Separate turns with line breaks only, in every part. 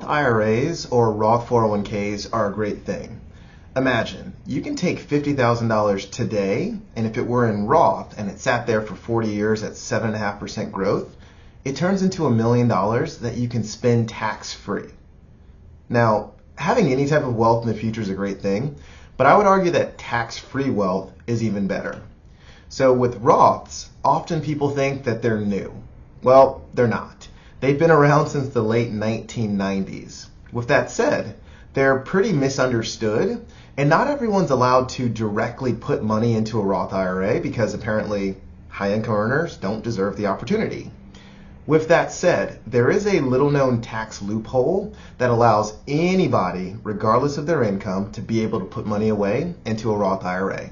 IRAs or Roth 401ks are a great thing. Imagine, you can take $50,000 today, and if it were in Roth and it sat there for 40 years at 7.5% growth, it turns into $1 million that you can spend tax-free. Now, having any type of wealth in the future is a great thing, but I would argue that tax-free wealth is even better. So with Roths, often people think that they're new. Well, they're not. They've been around since the late 1990s. With that said, they're pretty misunderstood, and not everyone's allowed to directly put money into a Roth IRA because apparently high-income earners don't deserve the opportunity. With that said, there is a little-known tax loophole that allows anybody, regardless of their income, to be able to put money away into a Roth IRA.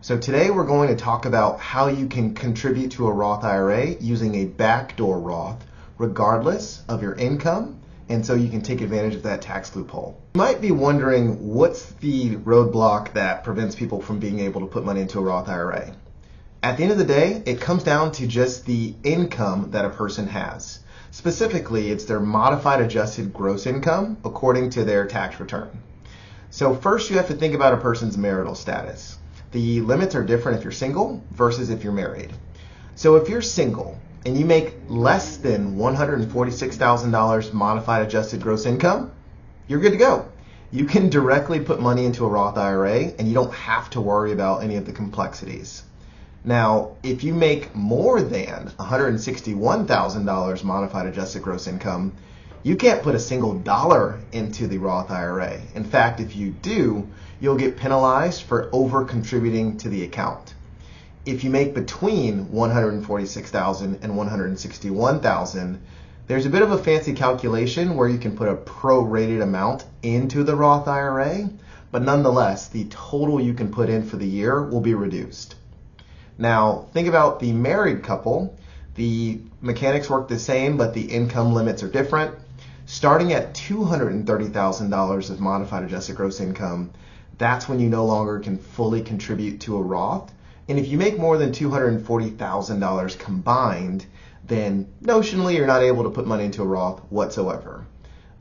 So today we're going to talk about how you can contribute to a Roth IRA using a backdoor Roth, regardless of your income, and so you can take advantage of that tax loophole. You might be wondering, what's the roadblock that prevents people from being able to put money into a Roth IRA? At the end of the day, it comes down to just the income that a person has. Specifically, it's their modified adjusted gross income according to their tax return. So first you have to think about a person's marital status. The limits are different if you're single versus if you're married. So if you're single and you make less than $146,000 modified adjusted gross income, you're good to go. You can directly put money into a Roth IRA and you don't have to worry about any of the complexities. Now, if you make more than $161,000 modified adjusted gross income, you can't put a single dollar into the Roth IRA. In fact, if you do, you'll get penalized for over contributing to the account. If you make between $146,000 and $161,000, there's a bit of a fancy calculation where you can put a prorated amount into the Roth IRA, but nonetheless, the total you can put in for the year will be reduced. Now, think about the married couple. The mechanics work the same, but the income limits are different. Starting at $230,000 of modified adjusted gross income, that's when you no longer can fully contribute to a Roth. And if you make more than $240,000 combined, then notionally you're not able to put money into a Roth whatsoever.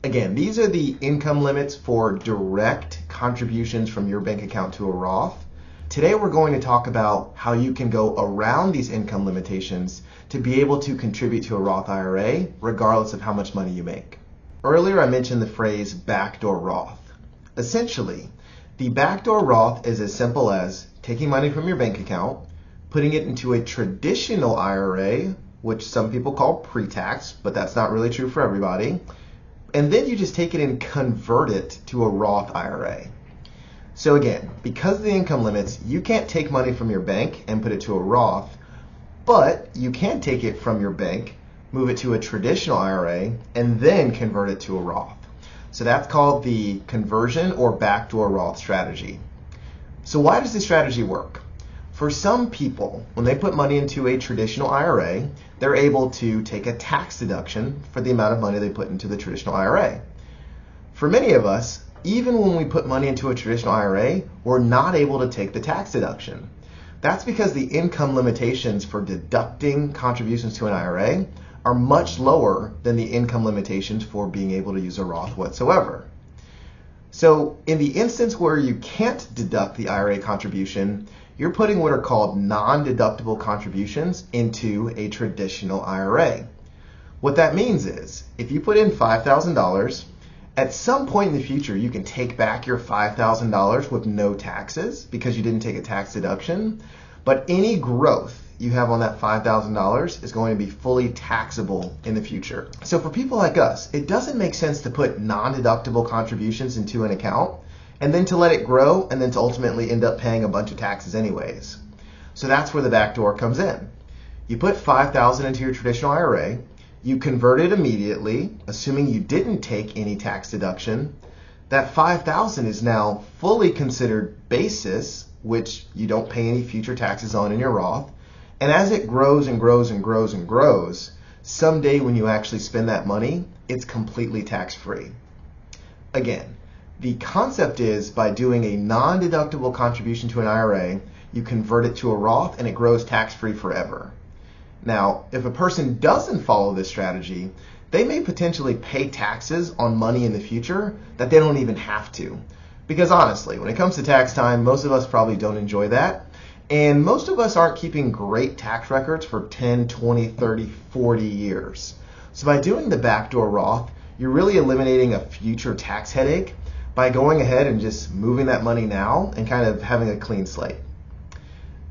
Again, these are the income limits for direct contributions from your bank account to a Roth. Today we're going to talk about how you can go around these income limitations to be able to contribute to a Roth IRA regardless of how much money you make. Earlier I mentioned the phrase backdoor Roth. Essentially, the backdoor Roth is as simple as taking money from your bank account, putting it into a traditional IRA, which some people call pre-tax, but that's not really true for everybody, and then you just take it and convert it to a Roth IRA. So again, because of the income limits, you can't take money from your bank and put it to a Roth, but you can take it from your bank, move it to a traditional IRA, and then convert it to a Roth. So that's called the conversion or backdoor Roth strategy. So why does this strategy work? For some people, when they put money into a traditional IRA, they're able to take a tax deduction for the amount of money they put into the traditional IRA. For many of us, even when we put money into a traditional IRA, we're not able to take the tax deduction. That's because the income limitations for deducting contributions to an IRA are much lower than the income limitations for being able to use a Roth whatsoever. So in the instance where you can't deduct the IRA contribution, you're putting what are called non-deductible contributions into a traditional IRA. What that means is, if you put in $5,000, at some point in the future, you can take back your $5,000 with no taxes because you didn't take a tax deduction, but any growth you have on that $5,000 is going to be fully taxable in the future. So for people like us, it doesn't make sense to put non-deductible contributions into an account and then to let it grow and then to ultimately end up paying a bunch of taxes anyways. So that's where the backdoor comes in. You put $5,000 into your traditional IRA, you convert it immediately, assuming you didn't take any tax deduction. That $5,000 is now fully considered basis, which you don't pay any future taxes on in your Roth. And as it grows and grows and grows and grows, someday when you actually spend that money, it's completely tax-free. Again, the concept is by doing a non-deductible contribution to an IRA, you convert it to a Roth and it grows tax-free forever. Now, if a person doesn't follow this strategy, they may potentially pay taxes on money in the future that they don't even have to. Because honestly, when it comes to tax time, most of us probably don't enjoy that. And most of us aren't keeping great tax records for 10, 20, 30, 40 years. So by doing the backdoor Roth, you're really eliminating a future tax headache by going ahead and just moving that money now and kind of having a clean slate.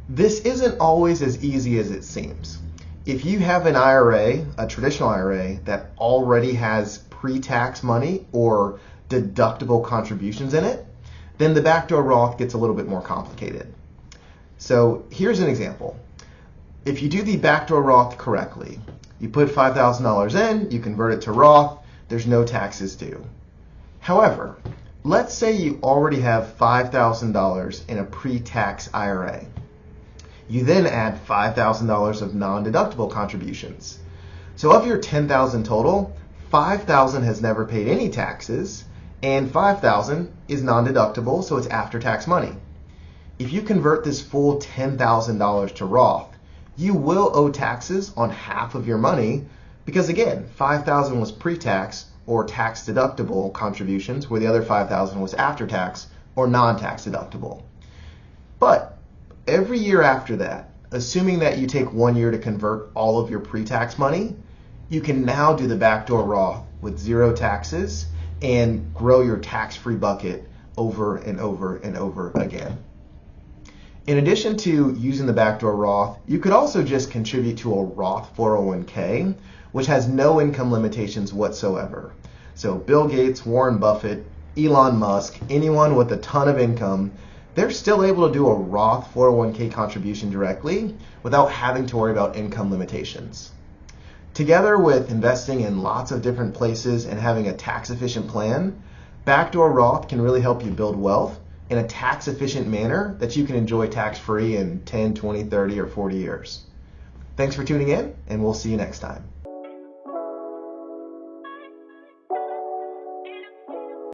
This isn't always as easy as it seems. If you have an IRA, a traditional IRA, that already has pre-tax money or deductible contributions in it, then the backdoor Roth gets a little bit more complicated. So here's an example. If you do the backdoor Roth correctly, you put $5,000 in, you convert it to Roth, there's no taxes due. However, let's say you already have $5,000 in a pre-tax IRA. You then add $5,000 of non-deductible contributions. So of your $10,000 total, $5,000 has never paid any taxes, and $5,000 is non-deductible, so it's after-tax money. If you convert this full $10,000 to Roth, you will owe taxes on half of your money because, again, $5,000 was pre-tax or tax-deductible contributions, where the other $5,000 was after-tax or non-tax deductible. But every year after that, assuming that you take 1 year to convert all of your pre-tax money, you can now do the backdoor Roth with zero taxes and grow your tax-free bucket over and over and over again. In addition to using the backdoor Roth, you could also just contribute to a Roth 401k, which has no income limitations whatsoever. So Bill Gates, Warren Buffett, Elon Musk, anyone with a ton of income, they're still able to do a Roth 401k contribution directly without having to worry about income limitations. Together with investing in lots of different places and having a tax-efficient plan, backdoor Roth can really help you build wealth in a tax-efficient manner that you can enjoy tax-free in 10, 20, 30, or 40 years. Thanks for tuning in, and we'll see you next time.